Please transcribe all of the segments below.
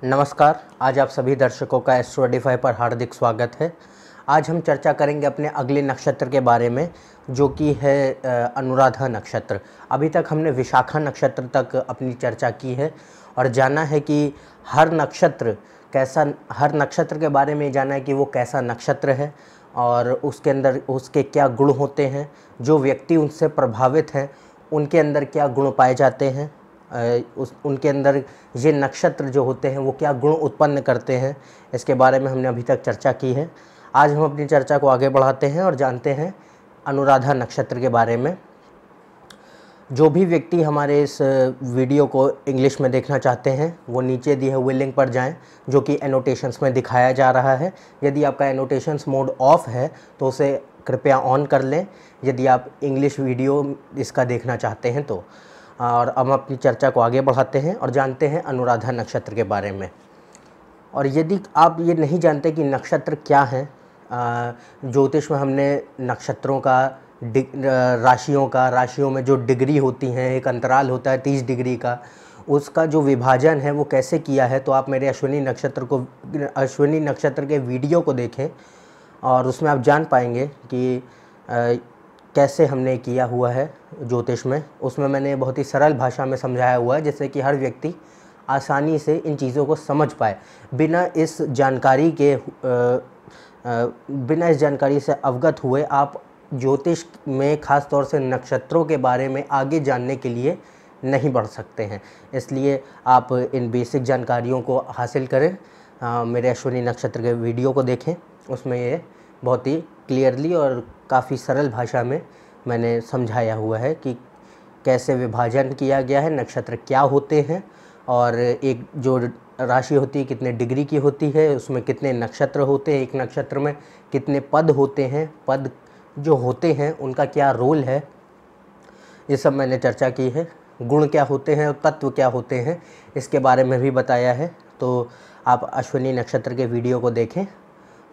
नमस्कार। आज आप सभी दर्शकों का एस्ट्रोडिफाई पर हार्दिक स्वागत है। आज हम चर्चा करेंगे अपने अगले नक्षत्र के बारे में, जो कि है अनुराधा नक्षत्र। अभी तक हमने विशाखा नक्षत्र तक अपनी चर्चा की है और जाना है कि हर नक्षत्र के बारे में जाना है कि वो कैसा नक्षत्र है और उसके अंदर उसके क्या गुण होते हैं, जो व्यक्ति उनसे प्रभावित हैं उनके अंदर क्या गुण पाए जाते हैं, उनके अंदर ये नक्षत्र जो होते हैं वो क्या गुण उत्पन्न करते हैं, इसके बारे में हमने अभी तक चर्चा की है। आज हम अपनी चर्चा को आगे बढ़ाते हैं और जानते हैं अनुराधा नक्षत्र के बारे में। जो भी व्यक्ति हमारे इस वीडियो को इंग्लिश में देखना चाहते हैं वो नीचे दिए हुए लिंक पर जाएं, जो कि एनोटेशंस में दिखाया जा रहा है। यदि आपका एनोटेशंस मोड ऑफ है तो उसे कृपया ऑन कर लें, यदि आप इंग्लिश वीडियो इसका देखना चाहते हैं तो। और अब हम अपनी चर्चा को आगे बढ़ाते हैं और जानते हैं अनुराधा नक्षत्र के बारे में। और यदि आप ये नहीं जानते कि नक्षत्र क्या है, ज्योतिष में हमने नक्षत्रों का राशियों में जो डिग्री होती हैं, एक अंतराल होता है 30 डिग्री का, उसका जो विभाजन है वो कैसे किया है, तो आप मेरे अश्विनी नक्षत्र के वीडियो को देखें और उसमें आप जान पाएंगे कि कैसे हमने किया हुआ है ज्योतिष में। उसमें मैंने बहुत ही सरल भाषा में समझाया हुआ है, जिससे कि हर व्यक्ति आसानी से इन चीज़ों को समझ पाए। बिना इस जानकारी से अवगत हुए आप ज्योतिष में ख़ास तौर से नक्षत्रों के बारे में आगे जानने के लिए नहीं बढ़ सकते हैं। इसलिए आप इन बेसिक जानकारियों को हासिल करें। मेरे अश्विनी नक्षत्र के वीडियो को देखें, उसमें ये बहुत ही क्लियरली और काफ़ी सरल भाषा में मैंने समझाया हुआ है कि कैसे विभाजन किया गया है, नक्षत्र क्या होते हैं और एक जो राशि होती है कितने डिग्री की होती है, उसमें कितने नक्षत्र होते हैं, एक नक्षत्र में कितने पद होते हैं, पद जो होते हैं उनका क्या रोल है, ये सब मैंने चर्चा की है। गुण क्या होते हैं और तत्व क्या होते हैं, इसके बारे में भी बताया है। तो आप अश्विनी नक्षत्र के वीडियो को देखें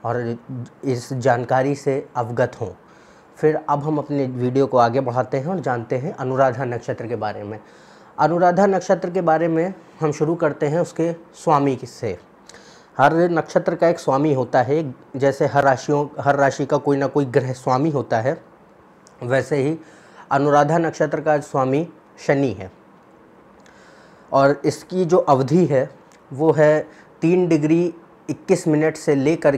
और इस जानकारी से अवगत हों। फिर अब हम अपने वीडियो को आगे बढ़ाते हैं और जानते हैं अनुराधा नक्षत्र के बारे में। अनुराधा नक्षत्र के बारे में हम शुरू करते हैं उसके स्वामी से। हर नक्षत्र का एक स्वामी होता है। जैसे हर राशि का कोई ना कोई ग्रह स्वामी होता है, वैसे ही अनुराधा नक्षत्र का स्वामी शनि है और इसकी जो अवधि है वो है 3 डिग्री 21 मिनट से लेकर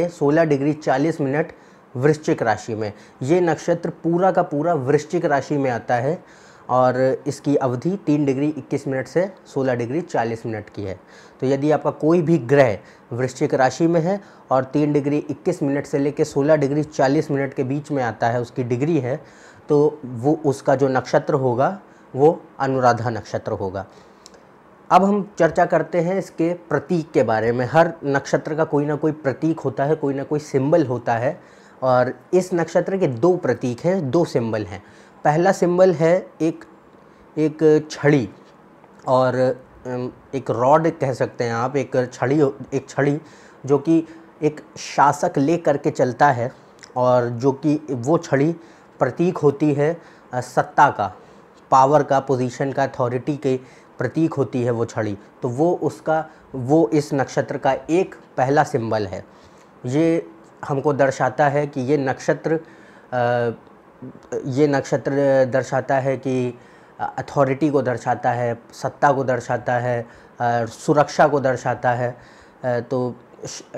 16 डिग्री 40 मिनट वृश्चिक राशि में। ये नक्षत्र पूरा का पूरा वृश्चिक राशि में आता है और इसकी अवधि 3 डिग्री 21 मिनट से 16 डिग्री 40 मिनट की है। तो यदि आपका कोई भी ग्रह वृश्चिक राशि में है और 3 डिग्री 21 मिनट से लेकर 16 डिग्री 40 मिनट के बीच में आता है, उसकी डिग्री है, तो वो उसका जो नक्षत्र होगा वो अनुराधा नक्षत्र होगा। अब हम चर्चा करते हैं इसके प्रतीक के बारे में। हर नक्षत्र का कोई ना कोई प्रतीक होता है, कोई ना कोई सिंबल होता है और इस नक्षत्र के 2 प्रतीक हैं, 2 सिंबल हैं। पहला सिंबल है एक छड़ी और एक रॉड कह सकते हैं आप, एक छड़ी जो कि एक शासक ले करके चलता है और जो कि वो छड़ी प्रतीक होती है सत्ता का, पावर का, पोजीशन का, अथॉरिटी के प्रतीक होती है वो छड़ी। तो वो इस नक्षत्र का एक पहला सिंबल है। ये हमको दर्शाता है कि ये नक्षत्र दर्शाता है कि अथॉरिटी को दर्शाता है, सत्ता को दर्शाता है, सुरक्षा को दर्शाता है, तो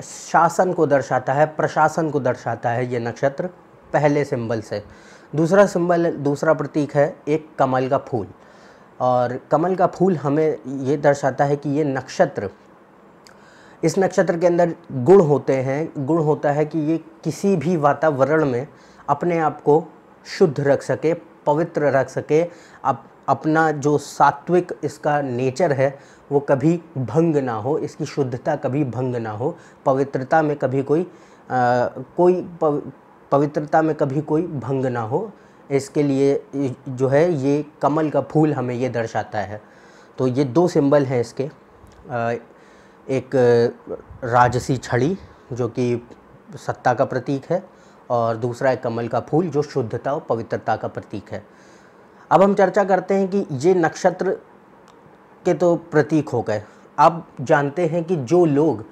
शासन को दर्शाता है, प्रशासन को दर्शाता है ये नक्षत्र पहले सिंबल से। दूसरा प्रतीक है एक कमल का फूल और कमल का फूल हमें ये दर्शाता है कि इस नक्षत्र के अंदर गुण होता है कि ये किसी भी वातावरण में अपने आप को शुद्ध रख सके, पवित्र रख सके। अपना जो सात्विक इसका नेचर है वो कभी भंग ना हो, इसकी शुद्धता कभी भंग ना हो, पवित्रता में कभी कोई भंग ना हो। इसके लिए जो है ये कमल का फूल हमें ये दर्शाता है। तो ये 2 सिंबल हैं इसके, एक राजसी छड़ी जो कि सत्ता का प्रतीक है और दूसरा है कमल का फूल जो शुद्धता और पवित्रता का प्रतीक है। अब हम चर्चा करते हैं कि ये नक्षत्र के तो प्रतीक हो गए। आप जानते हैं कि जो लोग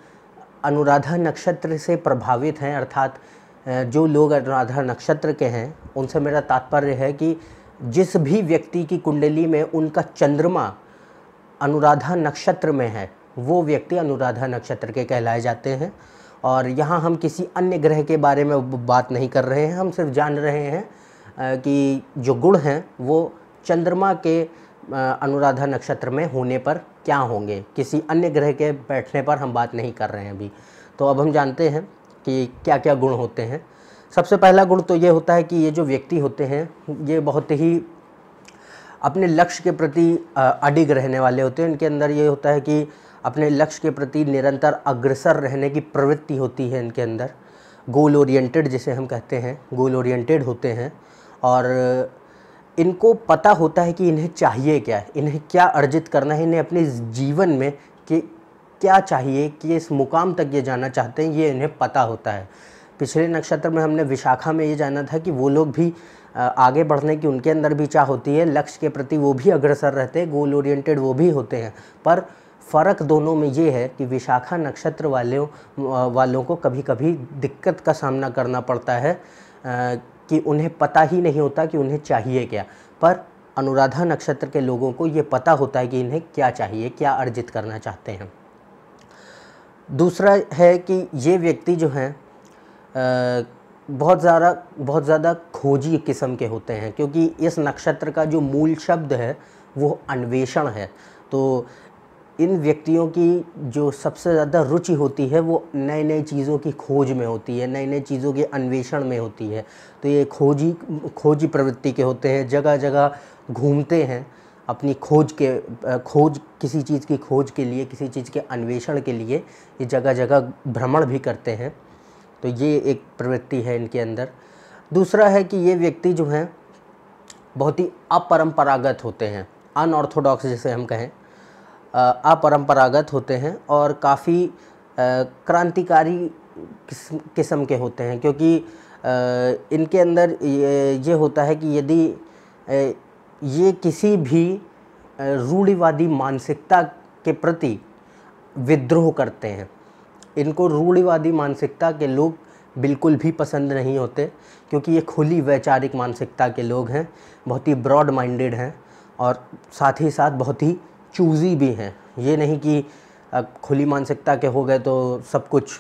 अनुराधा नक्षत्र से प्रभावित हैं, अर्थात जो लोग अनुराधा नक्षत्र के हैं, उनसे मेरा तात्पर्य है कि जिस भी व्यक्ति की कुंडली में उनका चंद्रमा अनुराधा नक्षत्र में है, वो व्यक्ति अनुराधा नक्षत्र के कहलाए जाते हैं। और यहाँ हम किसी अन्य ग्रह के बारे में बात नहीं कर रहे हैं, हम सिर्फ जान रहे हैं कि जो गुण हैं वो चंद्रमा के अनुराधा नक्षत्र में होने पर क्या होंगे। किसी अन्य ग्रह के बैठने पर हम बात नहीं कर रहे हैं अभी। तो अब हम जानते हैं कि क्या क्या गुण होते हैं। सबसे पहला गुण तो ये होता है कि ये जो व्यक्ति होते हैं ये बहुत ही अपने लक्ष्य के प्रति अडिग रहने वाले होते हैं। इनके अंदर ये होता है कि अपने लक्ष्य के प्रति निरंतर अग्रसर रहने की प्रवृत्ति होती है इनके अंदर। गोल ओरिएंटेड जिसे हम कहते हैं, गोल ओरिएंटेड होते हैं। और इनको पता होता है कि इन्हें चाहिए क्या है, इन्हें क्या अर्जित करना है, इन्हें अपने जीवन में कि क्या चाहिए, कि इस मुकाम तक ये जाना चाहते हैं, ये इन्हें पता होता है। पिछले नक्षत्र में हमने विशाखा में ये जाना था कि वो लोग भी आगे बढ़ने की उनके अंदर भी चाह होती है, लक्ष्य के प्रति वो भी अग्रसर रहते हैं, गोल ओरिएंटेड वो भी होते हैं। पर फ़र्क दोनों में ये है कि विशाखा नक्षत्र वालों को कभी कभी दिक्कत का सामना करना पड़ता है कि उन्हें पता ही नहीं होता कि उन्हें चाहिए क्या। पर अनुराधा नक्षत्र के लोगों को ये पता होता है कि इन्हें क्या चाहिए, क्या अर्जित करना चाहते हैं। दूसरा है कि ये व्यक्ति जो हैं बहुत ज़्यादा खोजी किस्म के होते हैं, क्योंकि इस नक्षत्र का जो मूल शब्द है वो अन्वेषण है। तो इन व्यक्तियों की जो सबसे ज़्यादा रुचि होती है वो नई नई चीज़ों की खोज में होती है, नई नई चीज़ों के अन्वेषण में होती है। तो ये खोजी प्रवृत्ति के होते हैं, जगह जगह घूमते हैं अपनी खोज किसी चीज़ की खोज के लिए, किसी चीज़ के अन्वेषण के लिए ये जगह जगह भ्रमण भी करते हैं। तो ये एक प्रवृत्ति है इनके अंदर। दूसरा है कि ये व्यक्ति जो हैं बहुत ही अपरंपरागत होते हैं, अनऑर्थोडॉक्स जिसे हम कहें, अपरंपरागत होते हैं और काफ़ी क्रांतिकारी किस्म के होते हैं। क्योंकि इनके अंदर ये होता है कि यदि ये किसी भी रूढ़िवादी मानसिकता के प्रति विद्रोह करते हैं, इनको रूढ़िवादी मानसिकता के लोग बिल्कुल भी पसंद नहीं होते, क्योंकि ये खुली वैचारिक मानसिकता के लोग हैं, बहुत ही ब्रॉड माइंडेड हैं और साथ ही साथ बहुत ही चूज़ी भी हैं। ये नहीं कि खुली मानसिकता के हो गए तो सब कुछ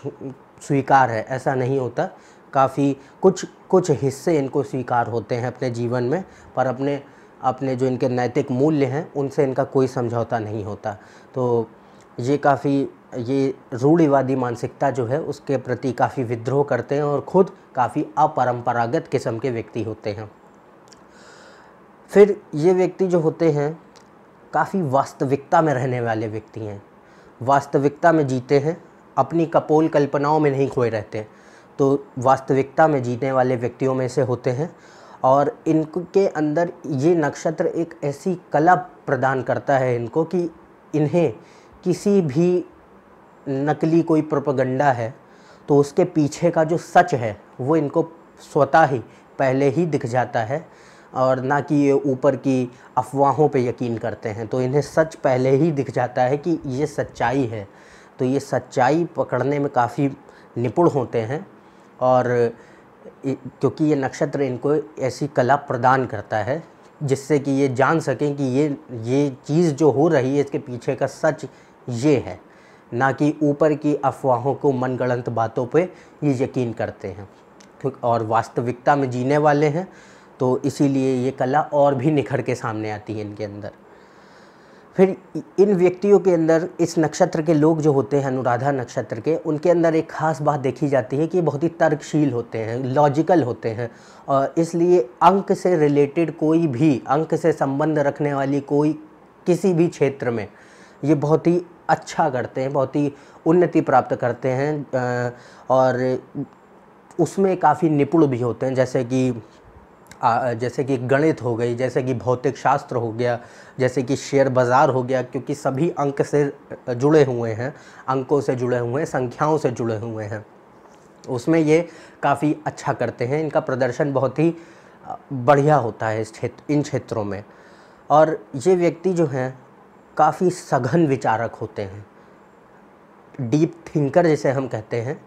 स्वीकार है, ऐसा नहीं होता। काफ़ी कुछ हिस्से इनको स्वीकार होते हैं अपने जीवन में, पर अपने जो इनके नैतिक मूल्य हैं उनसे इनका कोई समझौता नहीं होता। तो ये रूढ़िवादी मानसिकता जो है उसके प्रति काफ़ी विद्रोह करते हैं और ख़ुद काफ़ी अपरंपरागत किस्म के व्यक्ति होते हैं। फिर ये व्यक्ति जो होते हैं काफ़ी वास्तविकता में रहने वाले व्यक्ति हैं, वास्तविकता में जीते हैं, अपनी कपोल कल्पनाओं में नहीं खोए रहते। तो वास्तविकता में जीने वाले व्यक्तियों में से होते हैं। और इनके अंदर ये नक्षत्र एक ऐसी कला प्रदान करता है इनको कि इन्हें किसी भी नकली कोई प्रोपेगेंडा है तो उसके पीछे का जो सच है वो इनको स्वतः ही पहले ही दिख जाता है, और ना कि ये ऊपर की अफवाहों पे यकीन करते हैं। तो इन्हें सच पहले ही दिख जाता है कि ये सच्चाई है। तो ये सच्चाई पकड़ने में काफ़ी निपुण होते हैं, और क्योंकि ये नक्षत्र इनको ऐसी कला प्रदान करता है जिससे कि ये जान सकें कि ये चीज़ जो हो रही है इसके पीछे का सच ये है, ना कि ऊपर की अफवाहों को, मनगढ़ंत बातों पे ये यकीन करते हैं। और वास्तविकता में जीने वाले हैं तो इसीलिए ये कला और भी निखर के सामने आती है इनके अंदर। फिर इन व्यक्तियों के अंदर, इस नक्षत्र के लोग जो होते हैं अनुराधा नक्षत्र के, उनके अंदर एक ख़ास बात देखी जाती है कि बहुत ही तर्कशील होते हैं, लॉजिकल होते हैं, और इसलिए अंक से रिलेटेड कोई भी, अंक से संबंध रखने वाली कोई किसी भी क्षेत्र में ये बहुत ही अच्छा करते हैं, बहुत ही उन्नति प्राप्त करते हैं और उसमें काफ़ी निपुण भी होते हैं। जैसे कि गणित हो गई, जैसे कि भौतिक शास्त्र हो गया, जैसे कि शेयर बाज़ार हो गया, क्योंकि सभी अंक से जुड़े हुए हैं, अंकों से जुड़े हुए हैं, संख्याओं से जुड़े हुए हैं, उसमें ये काफ़ी अच्छा करते हैं। इनका प्रदर्शन बहुत ही बढ़िया होता है इन क्षेत्रों में। और ये व्यक्ति जो हैं काफ़ी सघन विचारक होते हैं, डीप थिंकर जिसे हम कहते हैं,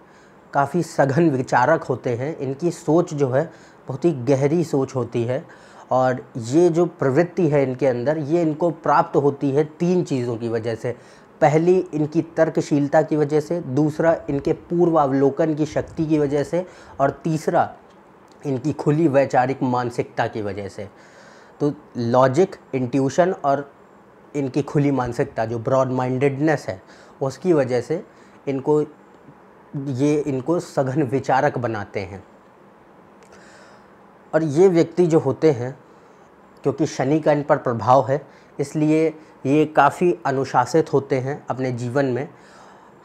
काफ़ी सघन विचारक होते हैं। इनकी सोच जो है बहुत ही गहरी सोच होती है, और ये जो प्रवृत्ति है इनके अंदर, ये इनको प्राप्त होती है 3 चीज़ों की वजह से। पहली इनकी तर्कशीलता की वजह से, दूसरा इनके पूर्वावलोकन की शक्ति की वजह से, और तीसरा इनकी खुली वैचारिक मानसिकता की वजह से। तो लॉजिक, इंट्यूशन और इनकी खुली मानसिकता, जो ब्रॉड माइंडेडनेस है, उसकी वजह से इनको सघन विचारक बनाते हैं। और ये व्यक्ति जो होते हैं, क्योंकि शनि का इन पर प्रभाव है, इसलिए ये काफ़ी अनुशासित होते हैं अपने जीवन में।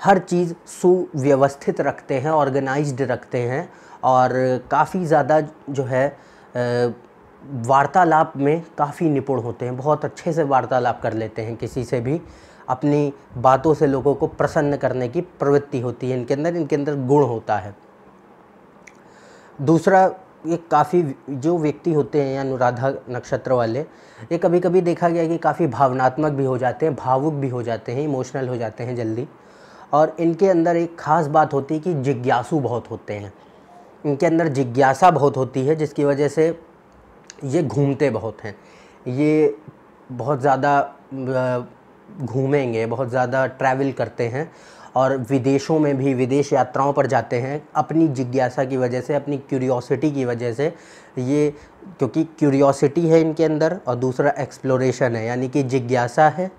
हर चीज़ सुव्यवस्थित रखते हैं, ऑर्गेनाइज्ड रखते हैं, और काफ़ी ज़्यादा जो है वार्तालाप में काफ़ी निपुण होते हैं। बहुत अच्छे से वार्तालाप कर लेते हैं किसी से भी। अपनी बातों से लोगों को प्रसन्न करने की प्रवृत्ति होती है इनके अंदर गुण होता है। दूसरा, ये काफ़ी जो व्यक्ति होते हैं अनुराधा नक्षत्र वाले, ये कभी कभी देखा गया कि काफ़ी भावनात्मक भी हो जाते हैं, भावुक भी हो जाते हैं, इमोशनल हो जाते हैं जल्दी। और इनके अंदर एक ख़ास बात होती है कि जिज्ञासु बहुत होते हैं। इनके अंदर जिज्ञासा बहुत होती है, जिसकी वजह से ये घूमते बहुत हैं। ये बहुत ज़्यादा घूमेंगे, बहुत ज़्यादा ट्रैवल करते हैं, और विदेशों में भी विदेश यात्राओं पर जाते हैं अपनी जिज्ञासा की वजह से, अपनी क्यूरियोसिटी की वजह से। ये क्योंकि क्यूरियोसिटी है इनके अंदर, और दूसरा एक्सप्लोरेशन है, यानी कि जिज्ञासा है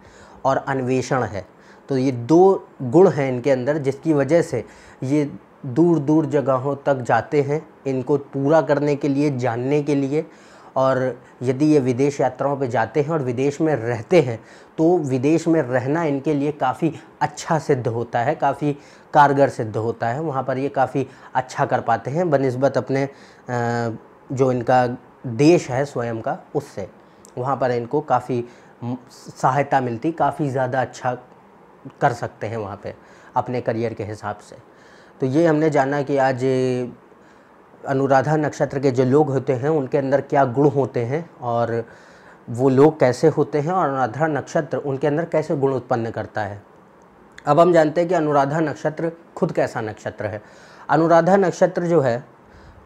और अन्वेषण है। तो ये 2 गुण हैं इनके अंदर, जिसकी वजह से ये दूर दूर जगहों तक जाते हैं इनको पूरा करने के लिए, जानने के लिए। और यदि ये विदेश यात्राओं पे जाते हैं और विदेश में रहते हैं, तो विदेश में रहना इनके लिए काफ़ी अच्छा सिद्ध होता है, काफ़ी कारगर सिद्ध होता है। वहाँ पर ये काफ़ी अच्छा कर पाते हैं बनिस्बत अपने जो इनका देश है स्वयं का, उससे वहाँ पर इनको काफ़ी सहायता मिलती, काफ़ी ज़्यादा अच्छा कर सकते हैं वहाँ पे अपने करियर के हिसाब से। तो ये हमने जाना कि आज अनुराधा नक्षत्र के जो लोग होते हैं उनके अंदर क्या गुण होते हैं, और वो लोग कैसे होते हैं, और अनुराधा नक्षत्र उनके अंदर कैसे गुण उत्पन्न करता है। अब हम जानते हैं कि अनुराधा नक्षत्र खुद कैसा नक्षत्र है। अनुराधा नक्षत्र जो है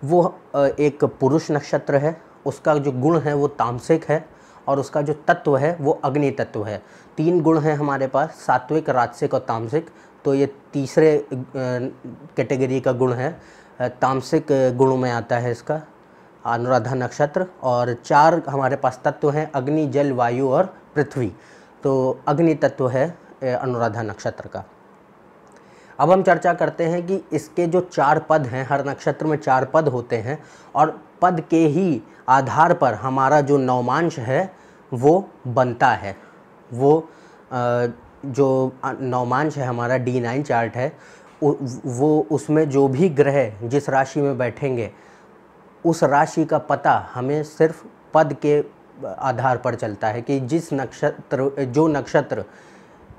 वो एक पुरुष नक्षत्र है। उसका जो गुण है वो तामसिक है, और उसका जो तत्व है वो अग्नि तत्व है। 3 गुण हैं हमारे पास, सात्विक, राजसिक और तामसिक। तो ये तीसरे कैटेगरी का गुण है, तामसिक गुणों में आता है इसका अनुराधा नक्षत्र। और 4 हमारे पास तत्व हैं, अग्नि, जल, वायु और पृथ्वी। तो अग्नि तत्व है अनुराधा नक्षत्र का। अब हम चर्चा करते हैं कि इसके जो 4 पद हैं, हर नक्षत्र में 4 पद होते हैं, और पद के ही आधार पर हमारा जो नवमांश है वो बनता है। वो जो नवमांश है हमारा D9 चार्ट है, वो उसमें जो भी ग्रह जिस राशि में बैठेंगे, उस राशि का पता हमें सिर्फ पद के आधार पर चलता है कि जो नक्षत्र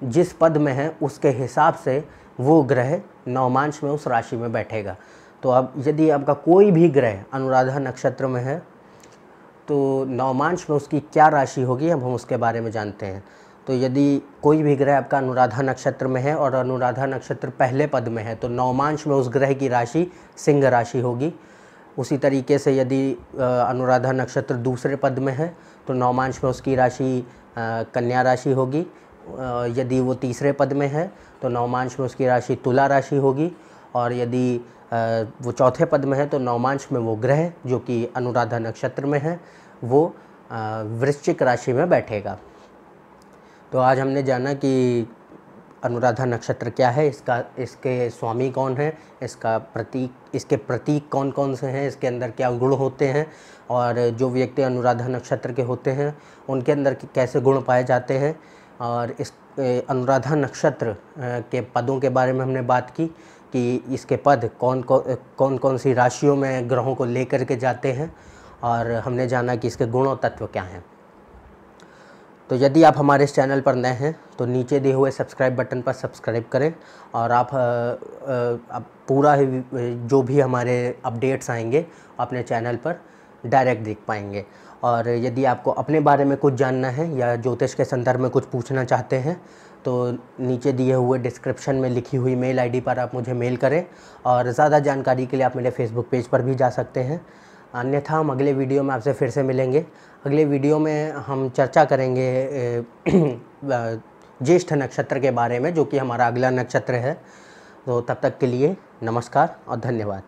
जिस पद में है उसके हिसाब से वो ग्रह नवमांश में उस राशि में बैठेगा। तो अब यदि आपका कोई भी ग्रह अनुराधा नक्षत्र में है, तो नवमांश में उसकी क्या राशि होगी, अब हम उसके बारे में जानते हैं। तो यदि कोई भी ग्रह आपका अनुराधा नक्षत्र में है और अनुराधा नक्षत्र पहले पद में है, तो नवमांश में उस ग्रह की राशि सिंह राशि होगी। उसी तरीके से यदि अनुराधा नक्षत्र दूसरे पद में है, तो नवमांश में उसकी राशि कन्या राशि होगी। यदि वो तीसरे पद में है, तो नवमांश में उसकी राशि तुला राशि होगी। और यदि वो चौथे पद में है, तो नवमांश में वो ग्रह जो कि अनुराधा नक्षत्र में है वो वृश्चिक राशि में बैठेगा। तो आज हमने जाना कि अनुराधा नक्षत्र क्या है, इसके स्वामी कौन है, इसके प्रतीक कौन कौन से हैं, इसके अंदर क्या गुण होते हैं, और जो व्यक्ति अनुराधा नक्षत्र के होते हैं उनके अंदर कैसे गुण पाए जाते हैं। और इस अनुराधा नक्षत्र के पदों के बारे में हमने बात की कि इसके पद कौन कौन सी राशियों में ग्रहों को लेकर के जाते हैं, और हमने जाना कि इसके गुण और तत्व क्या हैं। तो यदि आप हमारे इस चैनल पर नए हैं तो नीचे दिए हुए सब्सक्राइब बटन पर सब्सक्राइब करें, और आप पूरा ही जो भी हमारे अपडेट्स आएंगे अपने चैनल पर डायरेक्ट देख पाएंगे। और यदि आपको अपने बारे में कुछ जानना है या ज्योतिष के संदर्भ में कुछ पूछना चाहते हैं, तो नीचे दिए हुए डिस्क्रिप्शन में लिखी हुई मेल आईडी पर आप मुझे मेल करें, और ज़्यादा जानकारी के लिए आप मेरे फेसबुक पेज पर भी जा सकते हैं। अन्यथा हम अगले वीडियो में आपसे फिर से मिलेंगे। अगले वीडियो में हम चर्चा करेंगे ज्येष्ठ नक्षत्र के बारे में, जो कि हमारा अगला नक्षत्र है। तो तब तक के लिए नमस्कार और धन्यवाद।